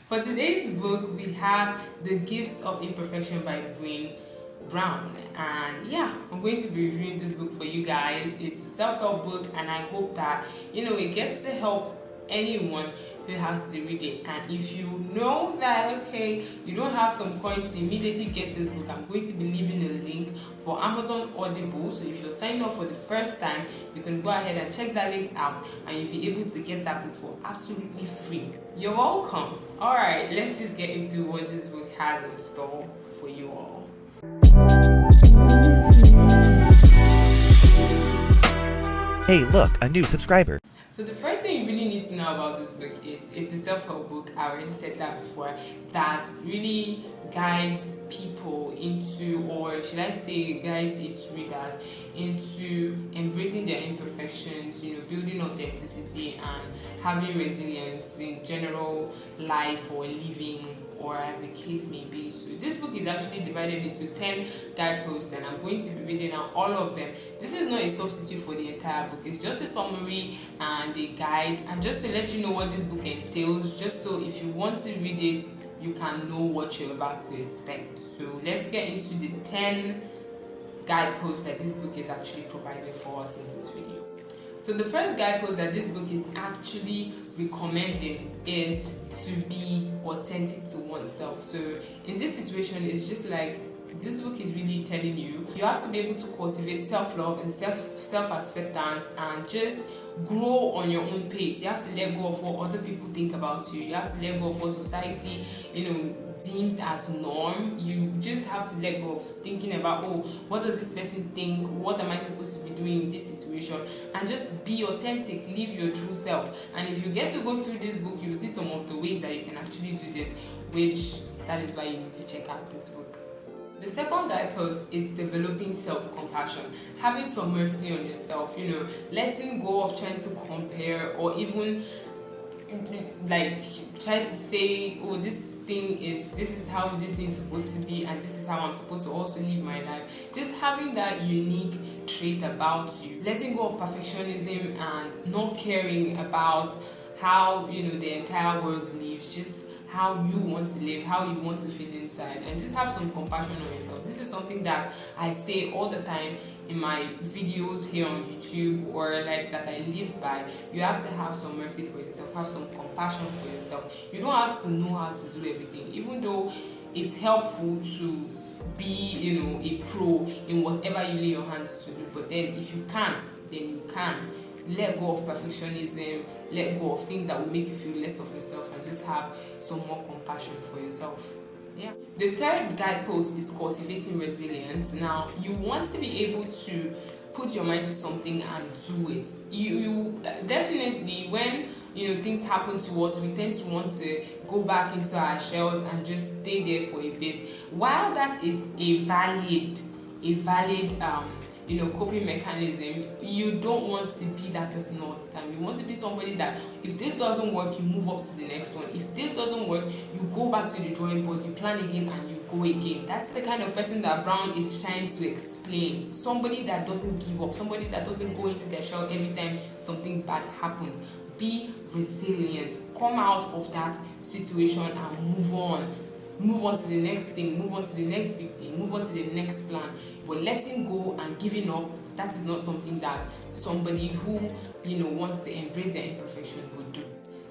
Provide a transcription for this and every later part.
For today's book, we have The Gifts of Imperfection by Brown. And yeah, I'm going to be reviewing this book for you guys. It's a self-help book, and I hope that it gets to help anyone who has to read it. And if you know that you don't have some coins to immediately get this book, I'm going to be leaving a link for Amazon Audible. So if you're signing up for the first time, you can go ahead and check that link out, and you'll be able to get that book for absolutely free. You're welcome. Alright, let's just get into what this book has in store for you all. Hey, look, a new subscriber. So the first thing you really need to know about this book is it's a self-help book. I already said that before, that really guides people into, or should I say guides its readers into embracing their imperfections, building authenticity and having resilience in general life or living, or as the case may be. So this book is actually divided into 10 guideposts, and I'm going to be reading out all of them. This is not a substitute for the entire book. It's just a summary and a guide, and just to let you know what this book entails, just so if you want to read it, you can know what you're about to expect. So let's get into the 10 guideposts that this book is actually providing for us in this video. So the first guidepost that this book is actually recommending is to be authentic to oneself. So in this situation, it's just like this book is really telling you have to be able to cultivate self-love and self-acceptance and just grow on your own pace. You have to let go of what other people think about you. You have to let go of what society, deems as norm. You just have to let go of thinking about, what does this person think? What am I supposed to be doing in this situation? And just be authentic, live your true self. And if you get to go through this book, you'll see some of the ways that you can actually do this, that is why you need to check out this book. The second guidepost is developing self-compassion, having some mercy on yourself, letting go of trying to compare or even try to say, this is how this thing is supposed to be, and this is how I'm supposed to also live my life. Just having that unique trait about you, letting go of perfectionism and not caring about how the entire world lives, just how you want to live, how you want to feel inside, and just have some compassion on yourself. This is something that I say all the time in my videos here on YouTube, or that I live by. You have to have some mercy for yourself, have some compassion for yourself. You don't have to know how to do everything, even though it's helpful to be a pro in whatever you lay your hands to do. But then if you can't, then you can let go of perfectionism, let go of things that will make you feel less of yourself, and just have some more compassion for yourself. Yeah. The third guidepost is cultivating resilience. Now, you want to be able to put your mind to something and do it. You definitely, when things happen to us, we tend to want to go back into our shells and just stay there for a bit. While that is a valid coping mechanism, you don't want to be that person all the time. You want to be somebody that if this doesn't work, you move up to the next one. If this doesn't work, you go back to the drawing board, you plan again, and you go again. That's the kind of person that Brown is trying to explain. Somebody that doesn't give up, somebody that doesn't go into their shell every time something bad happens. Be resilient. Come out of that situation and move on. Move on to the next thing, move on to the next big thing, move on to the next plan. For letting go and giving up, that is not something that somebody who wants to embrace their imperfection would do.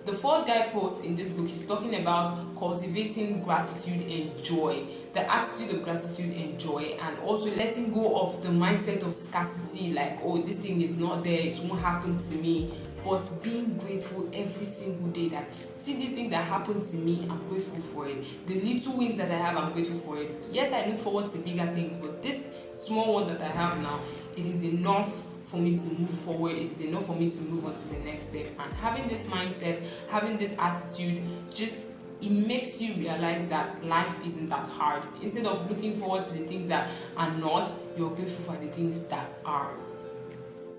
The fourth guidepost in this book is talking about cultivating gratitude and joy, the attitude of gratitude and joy, and also letting go of the mindset of scarcity, this thing is not there, it won't happen to me. But being grateful every single day that, see this thing that happened to me, I'm grateful for it. The little wins that I have, I'm grateful for it. Yes, I look forward to bigger things, but this small one that I have now, it is enough for me to move forward. It's enough for me to move on to the next step. And having this mindset, having this attitude, it makes you realize that life isn't that hard. Instead of looking forward to the things that are not, you're grateful for the things that are.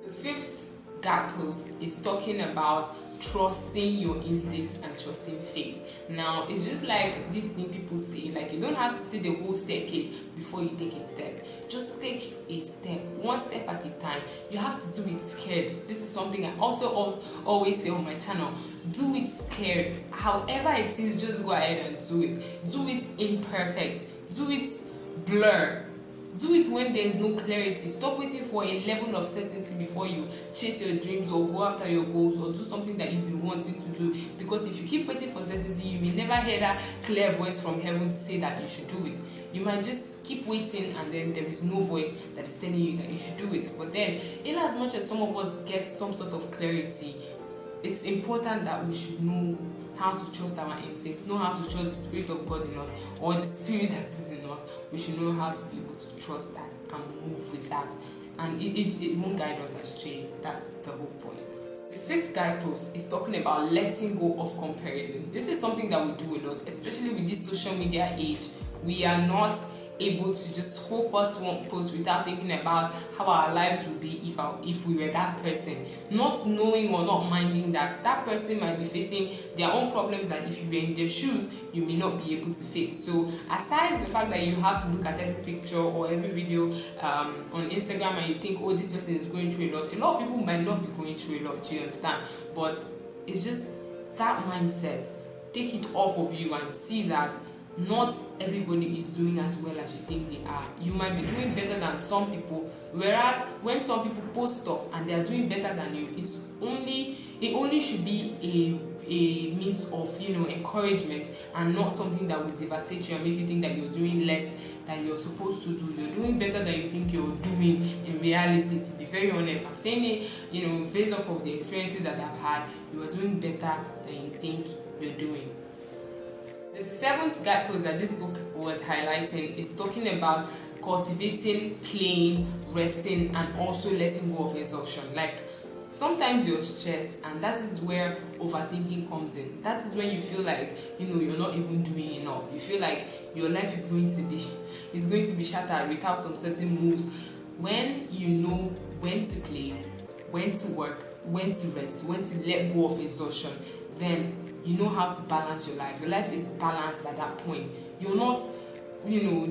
The fifth guidepost is talking about trusting your instincts and trusting faith. Now, it's just like this thing people say, like you don't have to see the whole staircase before you take a step. Just take a step, one step at a time. You have to do it scared. This is something I also always say on my channel. Do it scared. However it is, just go ahead and do it. Do it imperfect. Do it blur. Do it when there is no clarity. Stop waiting for a level of certainty before you chase your dreams or go after your goals or do something that you've been wanting to do. Because if you keep waiting for certainty, you may never hear that clear voice from heaven to say that you should do it. You might just keep waiting and then there is no voice that is telling you that you should do it. But then, in as much as some of us get some sort of clarity, it's important that we should know how to trust our instincts, know how to trust the Spirit of God in us, or the Spirit that is in us. We should know how to be able to trust that and move with that, and it won't guide us astray. That's the whole point. The sixth guidepost is talking about letting go of comparison. This is something that we do a lot, especially with this social media age. We are not able to just focus one post without thinking about how our lives would be if we were that person, not knowing or not minding that that person might be facing their own problems that if you were in their shoes you may not be able to face. So aside the fact that you have to look at every picture or every video on Instagram and you think, oh, this person is going through a lot of people might not be going through a lot, do you understand? But it's just that mindset. Take it off of you and see that not everybody is doing as well as you think they are. You might be doing better than some people, whereas when some people post stuff and they are doing better than you, it only should be a means of encouragement and not something that will devastate you and make you think that you're doing less than you're supposed to do. You're doing better than you think you're doing in reality. To be very honest, I'm saying it based off of the experiences that I've had. You are doing better than you think you're doing. The seventh guidepost that this book was highlighting is talking about cultivating, playing, resting, and also letting go of exhaustion. Like, sometimes you're stressed, and that is where overthinking comes in. That is when you feel like you're not even doing enough. You feel like your life is going to be shattered without some certain moves. When you know when to play, when to work, when to rest, when to let go of exhaustion, then you know how to balance your life. Your life is balanced at that point. You're not,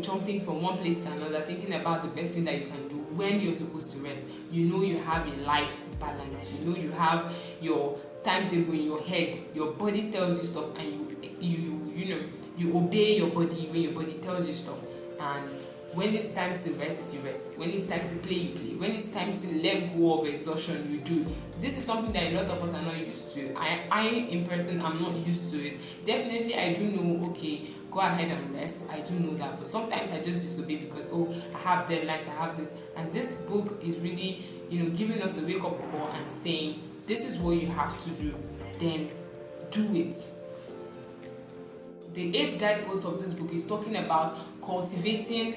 jumping from one place to another, thinking about the best thing that you can do when you're supposed to rest. You have a life balance. You have your timetable in your head. Your body tells you stuff, and you obey your body when your body tells you stuff. And when it's time to rest, you rest. When it's time to play, you play. When it's time to let go of exhaustion, you do. This is something that a lot of us are not used to. I in person, I'm not used to it. Definitely, I do know, okay, go ahead and rest. I do know that. But sometimes I just disobey because, I have deadlines, I have this. And this book is really, giving us a wake-up call and saying, this is what you have to do. Then do it. The 8th guidepost of this book is talking about cultivating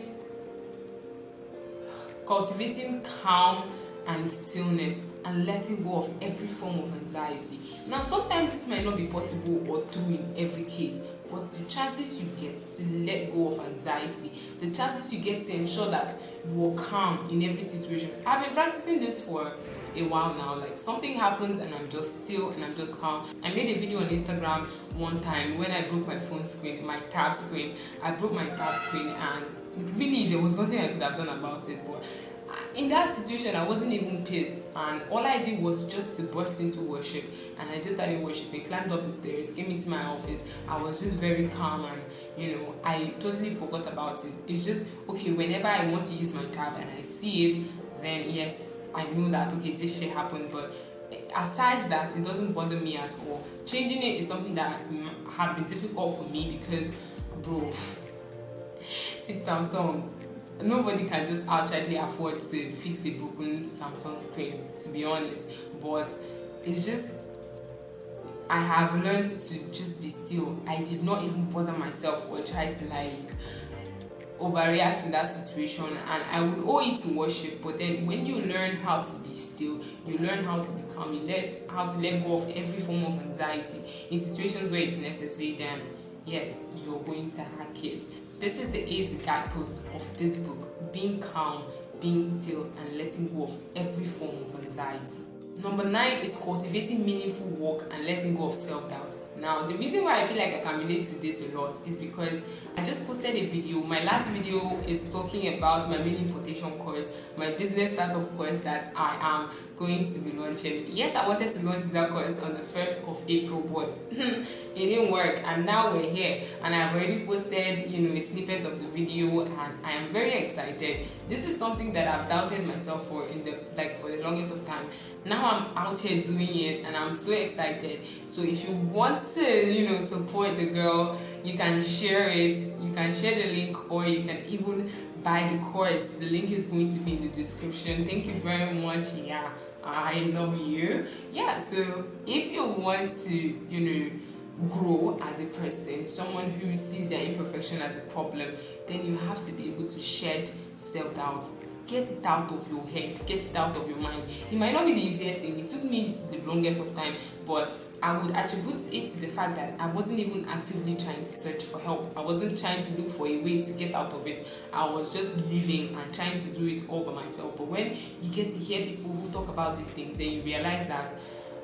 calm and stillness and letting go of every form of anxiety. Now, sometimes this might not be possible or true in every case, but the chances you get to let go of anxiety, the chances you get to ensure that you are calm in every situation. I've been practicing this for a while now. Like, something happens and I'm just still and I'm just calm. I made a video on Instagram one time when I broke my phone screen, my tab screen. I broke my tab screen, and really there was nothing I could have done about it. But in that situation, I wasn't even pissed, and all I did was just to burst into worship, and I just started worshiping, climbed up the stairs, came into my office. I was just very calm, and I totally forgot about it. It's just, okay, whenever I want to use my tab and I see it, then yes, I know that, okay, this shit happened. But aside that, it doesn't bother me at all. Changing it is something that have been difficult for me because, bro, it's Samsung. Nobody can just outrightly afford to fix a broken Samsung screen, to be honest. But it's just, I have learned to just be still. I did not even bother myself or try to overreact in that situation, and I would owe it to worship. But then when you learn how to be still, you learn how to be calm, you learn how to let go of every form of anxiety in situations where it's necessary, then yes, you're going to hack it. This is the 8th guidepost of this book: being calm, being still, and letting go of every form of anxiety. Number 9 is cultivating meaningful work and letting go of self-doubt. Now, the reason why I feel like I can relate to this a lot is because I just posted a video. My last video is talking about my meal importation course, my business startup course that I am going to be launching. Yes, I wanted to launch that course on the 1st of April, but it didn't work, and now we're here, and I've already posted, a snippet of the video, and I am very excited. This is something that I've doubted myself for for the longest of time. Now I'm out here doing it, and I'm so excited. So if you want to, support the girl, you can share it. You can share the link, or you can even buy the course. The link is going to be in the description. Thank you very much. Yeah, I love you. Yeah, so if you want to, grow as a person, someone who sees their imperfection as a problem, then you have to be able to shed self-doubt. Get it out of your head, get it out of your mind. It might not be the easiest thing. It took me the longest of time, but I would attribute it to the fact that I wasn't even actively trying to search for help. I wasn't trying to look for a way to get out of it. I was just living and trying to do it all by myself. But when you get to hear people who talk about these things, then you realize that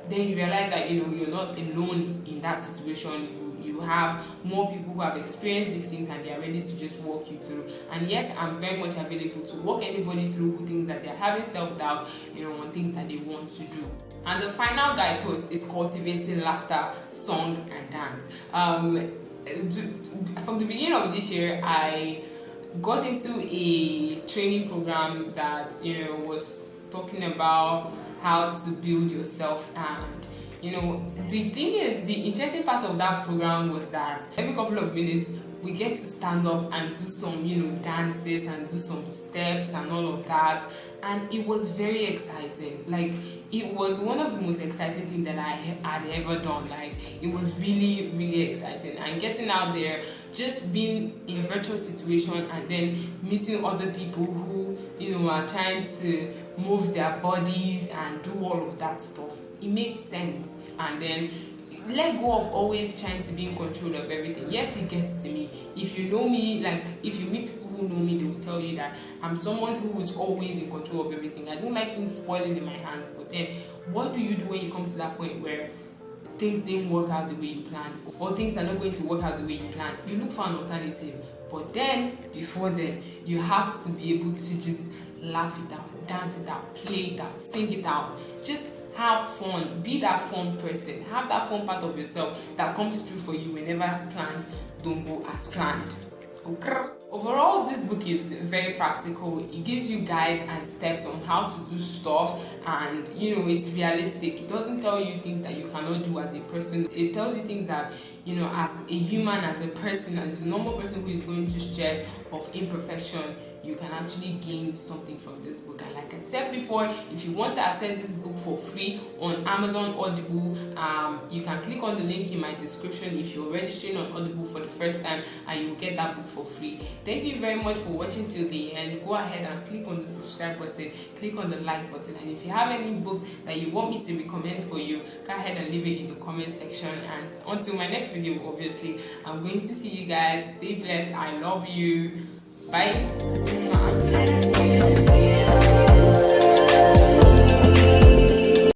you're not alone in that situation. You have more people who have experienced these things, and they are ready to just walk you through. And yes, I'm very much available to walk anybody through who thinks that they're having self-doubt, on things that they want to do. And the final guidepost is cultivating laughter, song, and dance. From the beginning of this year, I got into a training program that was talking about how to build yourself. And the thing is, the interesting part of that program was that every couple of minutes we get to stand up and do some dances and do some steps and all of that, and it was very exciting. Like, it was one of the most exciting things that I had ever done. Like, it was really, really exciting. And getting out there, just being in a virtual situation, and then meeting other people who are trying to move their bodies and do all of that stuff, it made sense. And then let go of always trying to be in control of everything. Yes, it gets to me. If you know me, if you meet people who know me, they will tell you that I'm someone who is always in control of everything. I don't like things spoiling in my hands. But then, what do you do when you come to that point where things didn't work out the way you planned, or things are not going to work out the way you planned? You look for an alternative. But then, before then, you have to be able to just laugh it out, dance it out, play it out, sing it out. Just have fun. Be that fun person. Have that fun part of yourself that comes through for you whenever plans don't go as planned. Okay. Overall, this book is very practical. It gives you guides and steps on how to do stuff, and it's realistic. It doesn't tell you things that you cannot do as a person. It tells you things that as a human, as a person, as a normal person who is going through stress of imperfection, you can actually gain something from this book. And like I said before, if you want to access this book for free on Amazon Audible, you can click on the link in my description if you're registering on Audible for the first time, and you will get that book for free. Thank you very much for watching till the end. Go ahead and click on the subscribe button, click on the like button, and if you have any books that you want me to recommend for you, go ahead and leave it in the comment section. And until my next video, obviously, I'm going to see you guys. Stay blessed. I love you. Bye.